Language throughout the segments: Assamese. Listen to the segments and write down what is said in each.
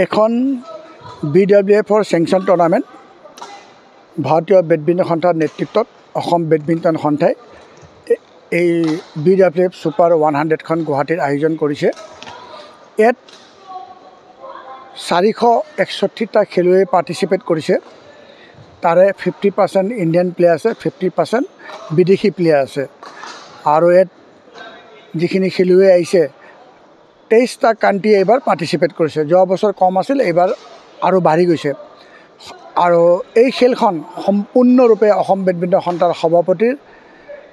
এখন BWFৰ চেংচন টুৰ্ণামেণ্ট ভাৰতীয় বেডমিণ্টন সন্থাৰ নেতৃত্বত অসম বেডমিণ্টন সন্থাই এই BWF ছুপাৰ 100খন গুৱাহাটীত আয়োজন কৰিছে। ইয়াত 461টা খেলুৱৈ পাৰ্টিচিপেট কৰিছে। তাৰে 50% ইণ্ডিয়ান প্লেয়াৰ আছে, 50% বিদেশী প্লেয়াৰ আছে। আৰু ইয়াত যিখিনি খেলুৱৈ আহিছে 23টা কাণ্ট্ৰি এইবাৰ পাৰ্টিচিপেট কৰিছে। যোৱা বছৰ কম আছিল, এইবাৰ আৰু বাঢ়ি গৈছে। আৰু এই খেলখন সম্পূৰ্ণৰূপে অসম বেডমিণ্টন সন্থাৰ সভাপতি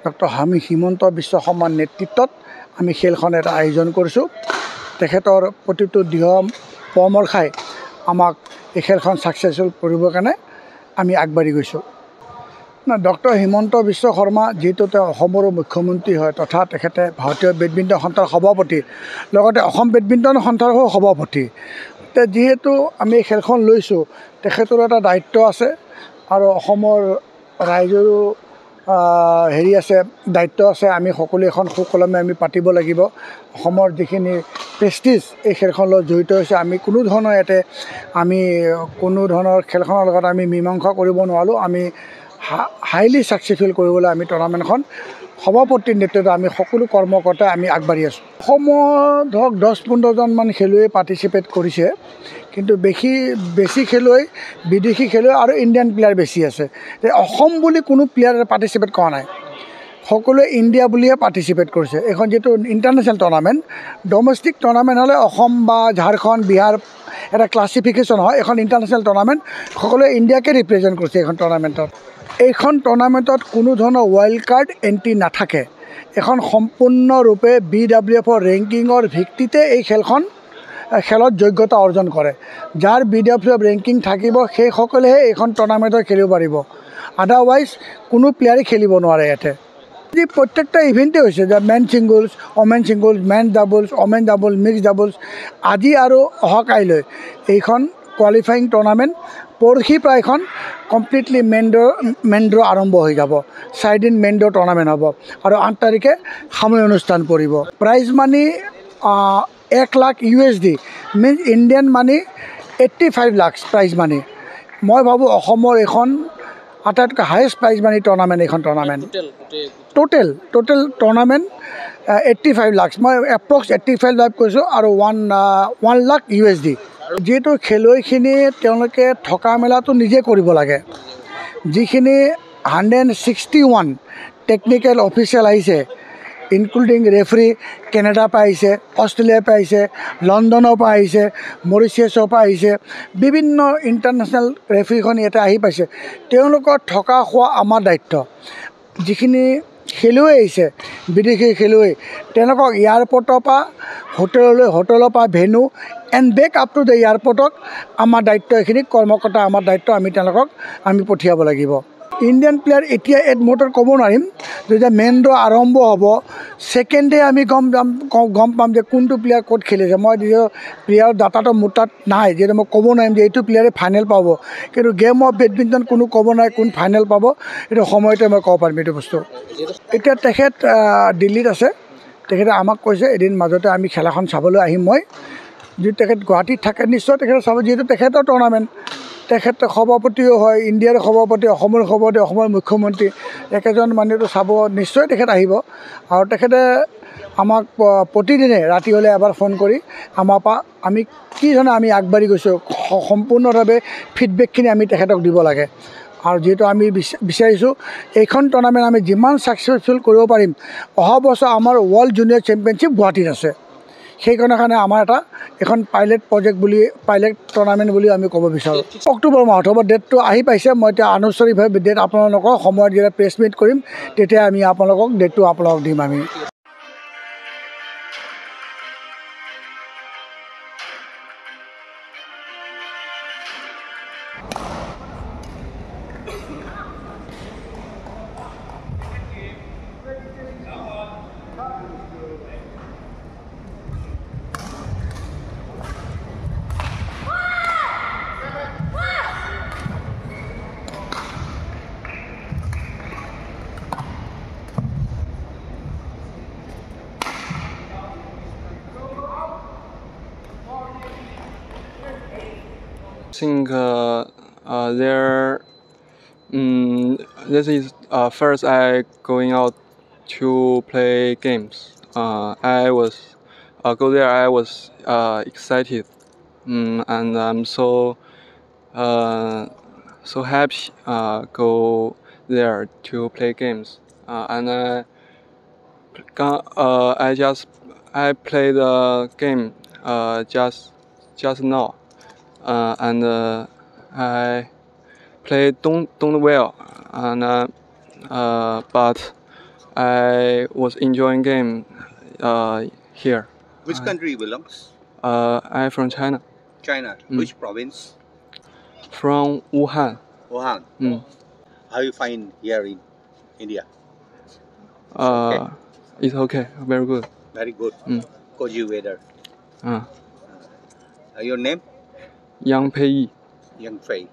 ডক্টৰ হিমন্ত বিশ্ব শৰ্মাৰ নেতৃত্বত আমি খেলখন এটা আয়োজন কৰিছোঁ। তেখেতৰ প্ৰতিটো দৃঢ় পৰামৰ্শাই আমাক এই খেলখন ছাকচেছফুল কৰিবৰ কাৰণে আমি আগবাঢ়ি গৈছোঁ। ডক্টৰ হিমন্ত বিশ্ব শৰ্মা যিহেতু তেওঁ অসমৰো মুখ্যমন্ত্ৰী হয় তথা তেখেতে ভাৰতীয় বেডমিণ্টন সন্থাৰ সভাপতি, লগতে অসম বেডমিণ্টন সন্থাৰো সভাপতি। যিহেতু আমি এই খেলখন লৈছোঁ, তেখেতৰ এটা দায়িত্ব আছে আৰু অসমৰ ৰাইজৰো আছে, দায়িত্ব আছে। আমি সকলোৱে এখন সুকলমে আমি পাতিব লাগিব। অসমৰ যিখিনি প্ৰেষ্টিজ এই খেলখনৰ লগত জড়িত হৈছে, আমি কোনো ধৰণৰ খেলখনৰ লগত আমি মীমাংসা কৰিব নোৱাৰোঁ। আমি হাইলি ছাকচেছফুল কৰিবলৈ আমি টুৰ্ণামেণ্টখন সভাপতিৰ নেতৃত্বত আমি সকলো কৰ্মকৰ্তাই আমি আগবাঢ়ি আছোঁ। অসমৰ ধৰক 10-15জনমান খেলুৱৈ পাৰ্টিচিপেট কৰিছে, কিন্তু বেছি খেলুৱৈ বিদেশী খেলুৱৈ আৰু ইণ্ডিয়ান প্লেয়াৰ বেছি আছে। অসম বুলি কোনো প্লেয়াৰ পাৰ্টিচিপেট কৰা নাই, সকলোৱে ইণ্ডিয়া বুলিহে পাৰ্টিচিপেট কৰিছে। এইখন যিটো ইণ্টাৰনেশ্যনেল টুৰ্ণামেণ্ট, ডমেষ্টিক টুৰ্ণামেণ্ট হ'লে অসম বা ঝাৰখণ্ড বিহাৰ এটা ক্লাছিফিকেশ্যন হয়। এখন ইণ্টাৰনেশ্যনেল টুৰ্ণামেণ্ট, সকলোৱে ইণ্ডিয়াকে ৰিপ্ৰেজেণ্ট কৰিছে এইখন টুৰ্ণামেণ্টত। এইখন টুৰ্ণামেণ্টত কোনো ধৰণৰ ৱাইল্ড কাৰ্ড এণ্ট্ৰি নাথাকে। এখন সম্পূৰ্ণৰূপে BWFৰ ৰেংকিঙৰ ভিত্তিতে এই খেলত যোগ্যতা অৰ্জন কৰে। যাৰ BWF ৰেংকিং থাকিব সেইসকলেহে এইখন টুৰ্ণামেণ্টত খেলিব পাৰিব, আদাৰৱাইজ কোনো প্লেয়াৰে খেলিব নোৱাৰে। ইয়াতে যি প্ৰত্যেকটা ইভেণ্টেই হৈছে, যে men singles, women singles, men doubles, women doubles, mix doubles, আজি আৰু অহাকাইলৈ এইখন কোৱালিফাইং টুৰ্ণামেণ্ট। পৰহি পৰা এইখন কমপ্লিটলি মেন ড্ৰ আৰম্ভ হৈ যাব। 4 দিন মেন ড্ৰ টুৰ্ণামেণ্ট হ'ব আৰু 8 তাৰিখে সামৰণি অনুষ্ঠান পৰিব। Prize money 1 lakh USD, means Indian money 85 lakh prize money. মই ভাবোঁ অসমৰ এইখন আটাইতকৈ হায়েষ্ট প্ৰাইজ মানি টুৰ্ণামেণ্ট। এইখন টুৰ্ণামেণ্ট টোটেল টুৰ্ণামেণ্ট 85 লাখ, মই এপ্ৰক্স 85 লাখ কৈছোঁ, আৰু 1 লাখ USD। যিহেতু খেলুৱৈখিনি তেওঁলোকে থকা মেলাটো নিজে কৰিব লাগে। যিখিনি 161 টেকনিকেল অফিচিয়েল আহিছে, ইনক্লুডিং ৰেফাৰী, কেনেডাৰ পৰা আহিছে, অষ্ট্ৰেলিয়াৰ পৰা আহিছে, লণ্ডনৰ পৰা আহিছে, মৰিচিয়াছৰ পৰা আহিছে, বিভিন্ন ইণ্টাৰনেশ্যনেল ৰেফাৰীখন ইয়াতে আহি পাইছে। তেওঁলোকৰ থকা খোৱা আমাৰ দায়িত্ব। যিখিনি খেলুৱৈ আহিছে বিদেশী খেলুৱৈ, তেওঁলোকক এয়াৰপৰ্টৰ পৰা হোটেলৰ পৰা venue and back up to the এয়াৰপৰ্টক আমাৰ দায়িত্ব। এইখিনি কৰ্মকৰ্তা আমাৰ দায়িত্ব, আমি তেওঁলোকক পঠিয়াব লাগিব। ইণ্ডিয়ান প্লেয়াৰ এতিয়া মোৰটো ক'ব নোৱাৰিম। যেতিয়া মেইন ড্ৰ আৰম্ভ হ'ব, ছেকেণ্ড ডে আমি গম পাম যে কোনটো প্লেয়াৰ ক'ত খেলিছে। মই প্লেয়াৰৰ ডাটাটো মোৰ তাত নাই, যিহেতু মই ক'ব নোৱাৰিম যে এইটো প্লেয়াৰে ফাইনেল পাব। কিন্তু গেম অফ বেডমিণ্টন কোনো ক'ব নোৱাৰে কোন ফাইনেল পাব, এইটো সময়তে মই ক'ব পাৰিম এইটো বস্তু। এতিয়া তেখেত দিল্লীত আছে। তেখেতে আমাক কৈছে এদিন মাজতে আমি খেলাখন চাবলৈ আহিম। মই যদি তেখেত গুৱাহাটীত থাকে নিশ্চয় তেখেতে চাব, যিহেতু তেখেতৰ টুৰ্ণামেণ্ট। তেখেত সভাপতিও হয়, ইণ্ডিয়াৰ সভাপতি, অসমৰ সভাপতি, অসমৰ মুখ্যমন্ত্ৰী, একেজন মানুহেতো চাব, নিশ্চয় তেখেত আহিব। আৰু তেখেতে আমাক প্ৰতিদিনে ৰাতি হ'লে এবাৰ ফোন কৰি আমাৰ পৰা আমি কি ধৰণে আমি আগবাঢ়ি গৈছোঁ সম্পূৰ্ণভাৱে ফিডবেকখিনি আমি তেখেতক দিব লাগে। আৰু যিহেতু আমি বিচাৰিছোঁ এইখন টুৰ্ণামেণ্ট আমি যিমান ছাকচেছফুল কৰিব পাৰিম। অহা বছৰ আমাৰ ৱৰ্ল্ড জুনিয়ৰ চেম্পিয়নশ্বিপ গুৱাহাটীত আছে। সেইকাৰণে আমাৰ এখন পাইলট টুৰ্ণামেণ্ট বুলি আমি ক'ব বিচাৰোঁ। অক্টোবৰ মাহত হ'ব, ডেটটো আহি পাইছে। মই এতিয়া আনুষ্ঠানিকভাৱে ডেট আপোনালোকক সময়ত যেতিয়া প্ৰেছ মিট কৰিম তেতিয়া আমি আপোনালোকক ডেটটো দিম আমি। think there. This is first I going out to play games. I was go there. I was excited, and I'm so happy go there to play games. And I played the game just now, and I played don't well, and but I was enjoying game here. Which country belongs? I'm from China. China. Which province? From Wuhan. Wuhan. How you find here in India? It's okay. Very good. Very good. Cozy weather. Your name? Yang Pei. Yang Fei.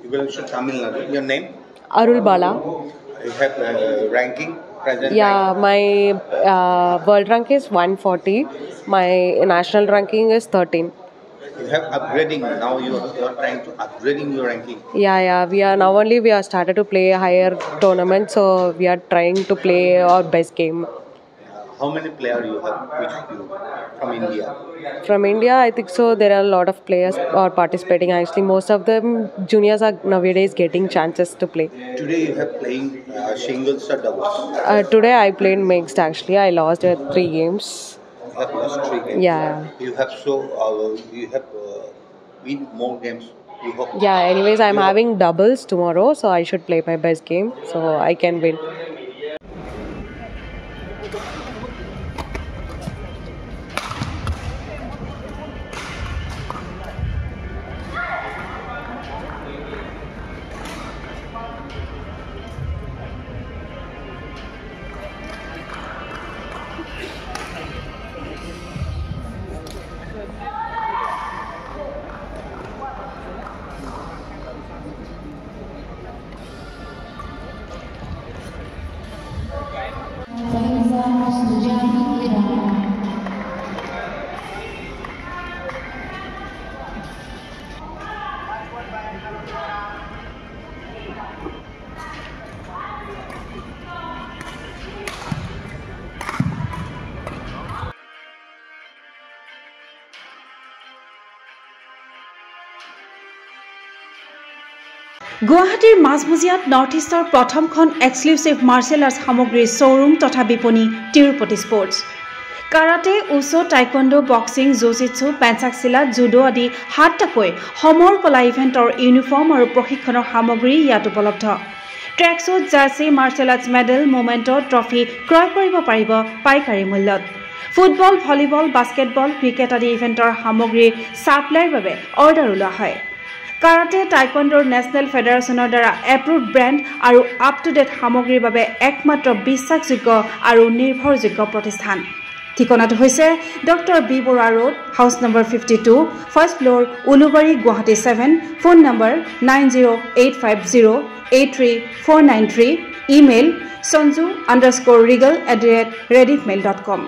You belong to Tamil Nadu. Your name? Arul Bala. You have ranking? Present Yeah, rank? my world rank is 140. My national ranking is 13. You have upgrading. Now you are trying to upgrading your ranking. Yeah. We are started to play higher tournaments, so we are trying to play our best game. How many players you have with you from India? From India, I think so. There are a lot of players are participating. Actually, most of them juniors are nowadays getting chances to play. Today you have playing singles or doubles? Today I played mixed. Actually, I lost 3 games. You have lost 3 games. Yeah. You have win more games. You hope. Yeah. Anyways, I'm having doubles tomorrow, so I should play my best game so I can win. গুৱাহাটীৰ মাজমজিয়াত নৰ্থ ইষ্টৰ প্ৰথমখন এক্সক্লুসিভ মাৰ্শাল আৰ্টছ সামগ্ৰীৰ শ্বৰুম তথা বিপণী Tirupati sports karate wushu taekwondo boxing jujitsu pencak silat judo আদি 7টাকৈ সমৰ কলা ইভেণ্টৰ ইউনিফৰ্ম আৰু প্ৰশিক্ষণৰ সামগ্ৰী ইয়াত উপলব্ধ tracksuit jersey martial arts medal memento trophy ক্ৰয় কৰিব পাৰিব পাইকাৰী মূল্যত ফুটবল ভলিবল বাস্কেটবল ক্ৰিকেট আদি ইভেণ্টৰ সামগ্ৰীৰ সাপ্লাইৰ বাবে অৰ্ডাৰ ওলোৱা হয় কাৰাটে টাইকোৱাণ্ডোৰ নেশ্যনেল ফেডাৰেশ্যনৰ দ্বাৰা এপ্ৰুভড ব্ৰেণ্ড আৰু আপ টু ডেট সামগ্ৰীৰ বাবে একমাত্ৰ বিশ্বাসযোগ্য আৰু নিৰ্ভৰযোগ্য প্ৰতিষ্ঠান ঠিকনাটো হৈছে doctor B Barua road house number 52 first floor Ulubari Guwahati 7 phone number 9085083493 email sanju_regal@rediffmail.com